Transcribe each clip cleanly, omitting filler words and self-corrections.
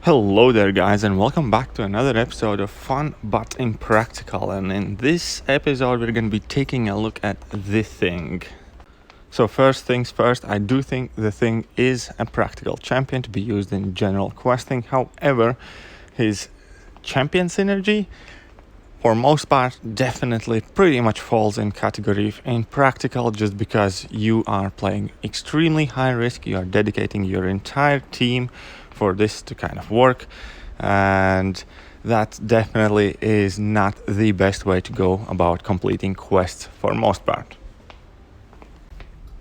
Hello there guys, and welcome back to another episode of Fun But Impractical. And in this episode we're going to be taking a look at the Thing. So first things first, I do think the Thing is a practical champion to be used in general questing. However, his champion synergy for most part definitely pretty much falls in category of impractical, just because you are playing extremely high risk. You are dedicating your entire team for this to kind of work, and that definitely is not the best way to go about completing quests for most part.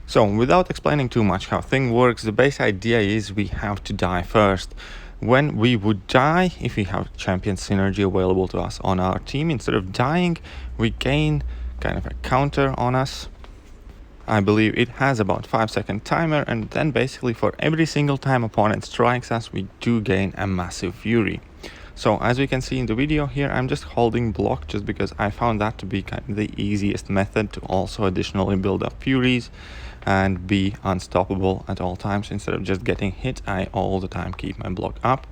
So without explaining too much how Thing works, the base idea is we have to die first. When we would die, if we have champion synergy available to us on our team, instead of dying, we gain kind of a counter on us. I believe it has about 5-second timer, and then basically for every single time opponent strikes us, we do gain a massive fury. So as we can see in the video here, I'm just holding block just because I found that to be kind of the easiest method to also additionally build up furies and be unstoppable at all times. Instead of just getting hit, I all the time keep my block up.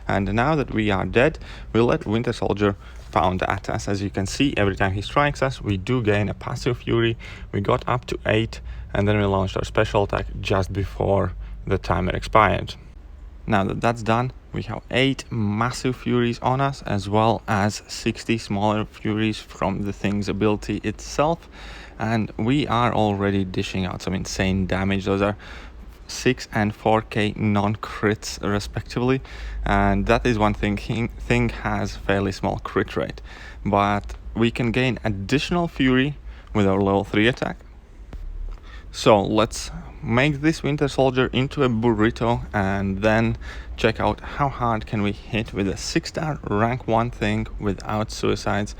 And now that we are dead, we'll let Winter Soldier pound at us. As you can see, every time he strikes us, we do gain a passive fury. We got up to 8, and then we launched our special attack just before the timer expired. Now that that's done, we have 8 massive furies on us, as well as 60 smaller furies from the Thing's ability itself, and we are already dishing out some insane damage. Those are 6 and 4k non-crits respectively, and that is one thing. Thing has fairly small crit rate, but we can gain additional fury with our level 3 attack. So let's make this Winter Soldier into a burrito and then check out how hard can we hit with a 6-star rank 1 Thing without suicides.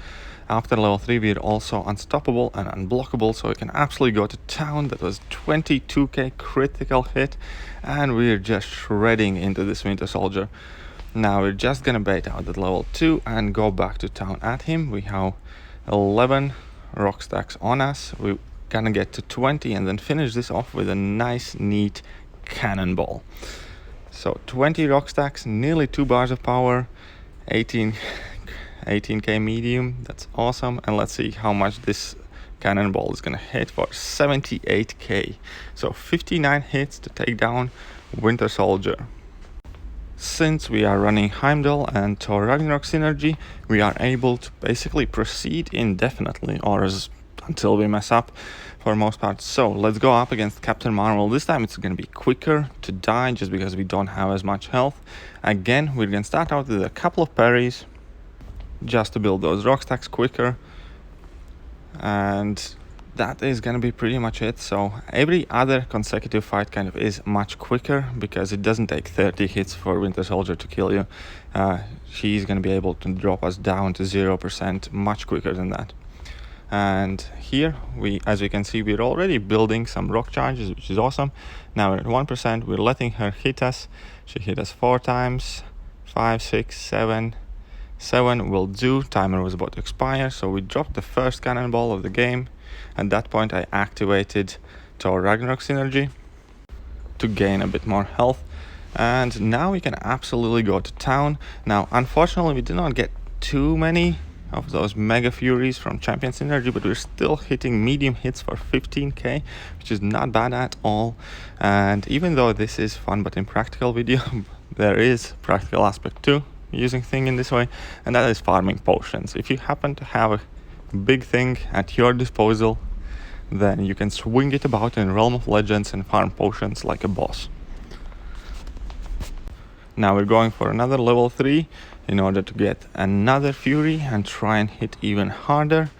After level 3 we are also unstoppable and unblockable, so we can absolutely go to town. That was 22k critical hit, and we're just shredding into this Winter Soldier. Now we're just gonna bait out at level 2 and go back to town at him. We have 11 rock stacks on us. We're gonna get to 20 and then finish this off with a nice neat Cannonball. So 20 rock stacks, nearly 2 bars of power, 18k medium. That's awesome. And let's see how much this Cannonball is gonna hit for 78k. So 59 hits to take down Winter Soldier. Since we are running Heimdall and Thor Ragnarok synergy, we are able to basically proceed indefinitely, or until we mess up for most part. So let's go up against Captain Marvel. This time it's going to be quicker to die just because we don't have as much health. Again, we're going to start out with a couple of parries just to build those rock stacks quicker, and that is going to be pretty much it. So every other consecutive fight kind of is much quicker because it doesn't take 30 hits for Winter Soldier to kill you. She's going to be able to drop us down to 0% much quicker than that. And here, as we can see, we're already building some rock charges, which is awesome. Now we're at 1%, we're letting her hit us. She hit us 4 times, 5, 6, 7. 7 will do. Timer was about to expire, so we dropped the first Cannonball of the game. At that point, I activated Thor Ragnarok synergy to gain a bit more health. And now we can absolutely go to town. Now, unfortunately, we did not get too many of those mega furies from champion synergy, but we're still hitting medium hits for 15k, which is not bad at all. And even though this is fun but impractical video, there is practical aspect too using Thing in this way, and that is farming potions. If you happen to have a big Thing at your disposal, then you can swing it about in Realm of Legends and farm potions like a boss. Now we're going for another level 3 in order to get another fury and try and hit even harder.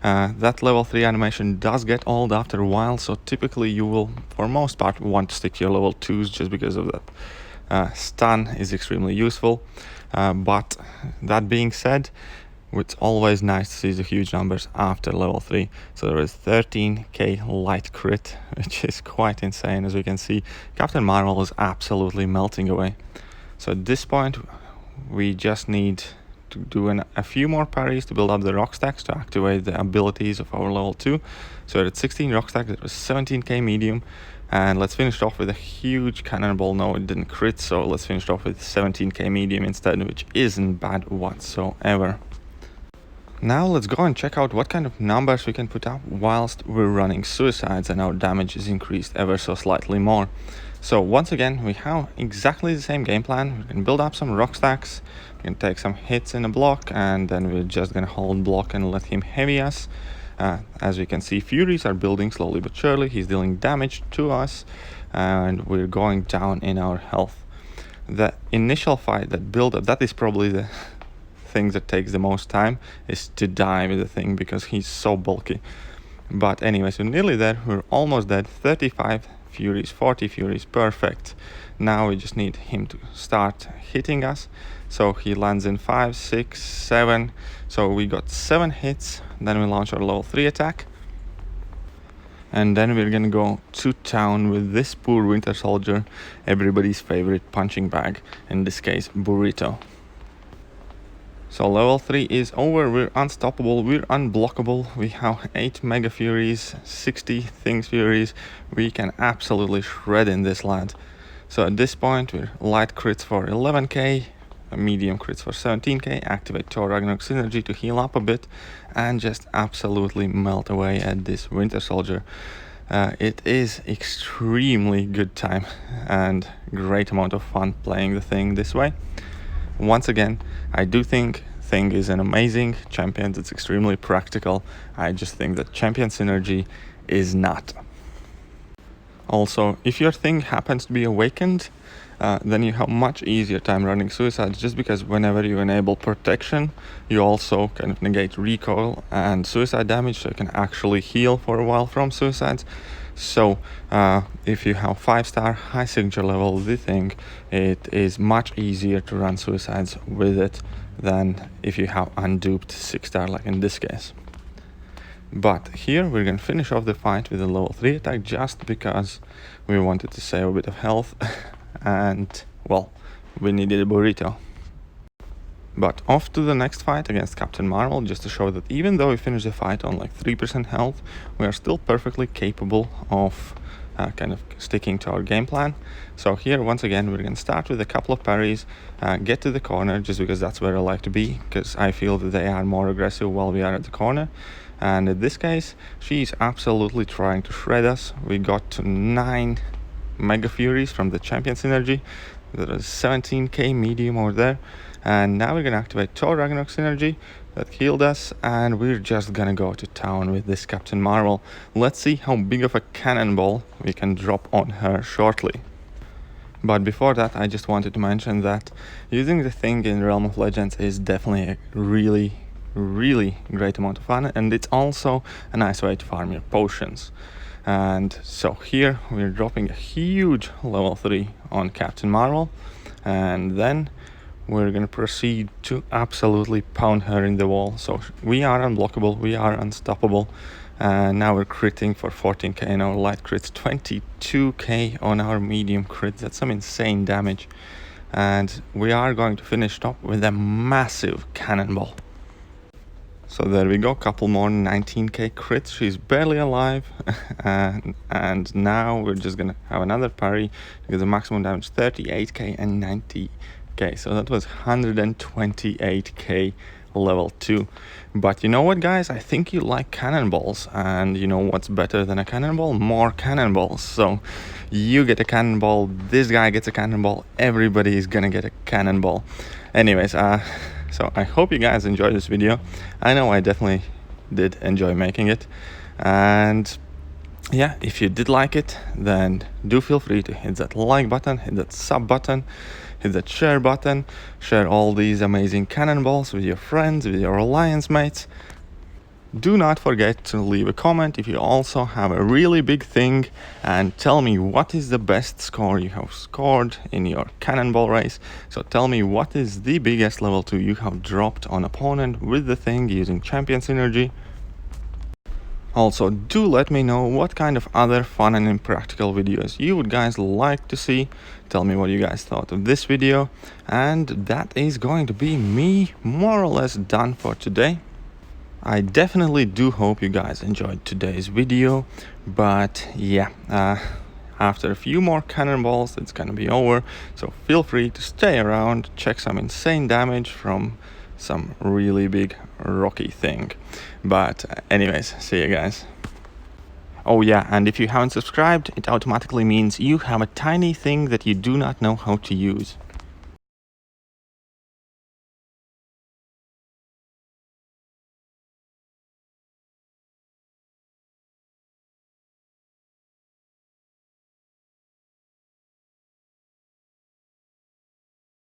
That level 3 animation does get old after a while, so typically you will, for most part, want to stick to your level 2s just because of that. Stun is extremely useful, but that being said, it's always nice to see the huge numbers after level 3. So there is 13k light crit, which is quite insane. As we can see, Captain Marvel is absolutely melting away. So at this point, we just need to do a few more parries to build up the rock stacks to activate the abilities of our level 2. So we're at 16 rock stacks, that was 17k medium, And let's finish it off with a huge cannonball. No, it didn't crit, so let's finish it off with 17k medium instead, which isn't bad whatsoever. Now let's go and check out what kind of numbers we can put up whilst we're running suicides and our damage is increased ever so slightly more. So once again, we have exactly the same game plan. We can build up some rock stacks, we can take some hits in a block, and then we're just gonna hold block and let him heavy us. As we can see, Furies are building slowly but surely. He's dealing damage to us, and we're going down in our health. The initial fight, that build up, that is probably the thing that takes the most time, is to die with the thing because he's so bulky. But anyways, we're nearly there. We're almost dead. 35 Furies, 40 Furies, perfect. Now we just need him to start hitting us. So he lands in 5, 6, 7. So we got 7 hits. Then we launch our level 3 attack. And then we're gonna go to town with this poor Winter Soldier, everybody's favorite punching bag, in this case, Burrito. So level 3 is over, we're unstoppable, we're unblockable, we have 8 Mega Furies, 60 Things Furies, we can absolutely shred in this lad. So at this point, we're light crits for 11k, medium crits for 17k, activate Thor Ragnarok Synergy to heal up a bit, and just absolutely melt away at this Winter Soldier. It is extremely good time and great amount of fun playing the thing this way. Once again, I do think Thing is an amazing champion. It's extremely practical. I just think that champion synergy is not. Also, if your Thing happens to be awakened, then you have much easier time running suicides, just because whenever you enable protection, you also kind of negate recoil and suicide damage, so you can actually heal for a while from suicides. So if you have 5-star high signature level the Thing, it is much easier to run suicides with it than if you have unduped 6-star, like in this case. But here we're gonna finish off the fight with a level 3 attack, just because we wanted to save a bit of health and, well, we needed a burrito. But off to the next fight against Captain Marvel, just to show that even though we finished the fight on like 3% health, we are still perfectly capable of kind of sticking to our game plan. So here, once again, we're going to start with a couple of parries, get to the corner, just because that's where I like to be, because I feel that they are more aggressive while we are at the corner. And in this case, she's absolutely trying to shred us. We got 9 Mega Furies from the Champion Synergy. There is 17k medium over there. And now we're gonna activate Thor Ragnarok Synergy that healed us, and we're just gonna go to town with this Captain Marvel. Let's see how big of a cannonball we can drop on her shortly. But before that, I just wanted to mention that using the Thing in Realm of Legends is definitely a really great amount of fun, and it's also a nice way to farm your potions. And so here we're dropping a huge level 3 on Captain Marvel, and then we're gonna proceed to absolutely pound her in the wall. So we are unblockable, we are unstoppable, and now we're critting for 14k in our light crits, 22k on our medium crits. That's some insane damage, and we are going to finish it up with a massive cannonball. So there we go, couple more 19k crits. She's barely alive, and now we're just gonna have another parry because the maximum damage 38k and 90k. So that was 128k level 2. But you know what, guys? I think you like cannonballs, and you know what's better than a cannonball? More cannonballs. So you get a cannonball, this guy gets a cannonball, everybody is gonna get a cannonball. Anyways, so I hope you guys enjoyed this video. I know I definitely did enjoy making it. And yeah, if you did like it, then do feel free to hit that like button, hit that sub button, hit that share button, share all these amazing cannonballs with your friends, with your alliance mates. Do not forget to leave a comment if you also have a really big Thing, and tell me what is the best score you have scored in your cannonball race. So tell me what is the biggest level 2 you have dropped on opponent with the Thing using Champion Synergy. Also, do let me know what kind of other fun and impractical videos you would guys like to see. Tell me what you guys thought of this video, and that is going to be me more or less done for today. I definitely do hope you guys enjoyed today's video, but yeah, After a few more cannonballs, it's gonna be over, so feel free to stay around, check some insane damage from some really big rocky thing. But anyways, see you guys. Oh yeah, and if you haven't subscribed, it automatically means you have a tiny thing that you do not know how to use.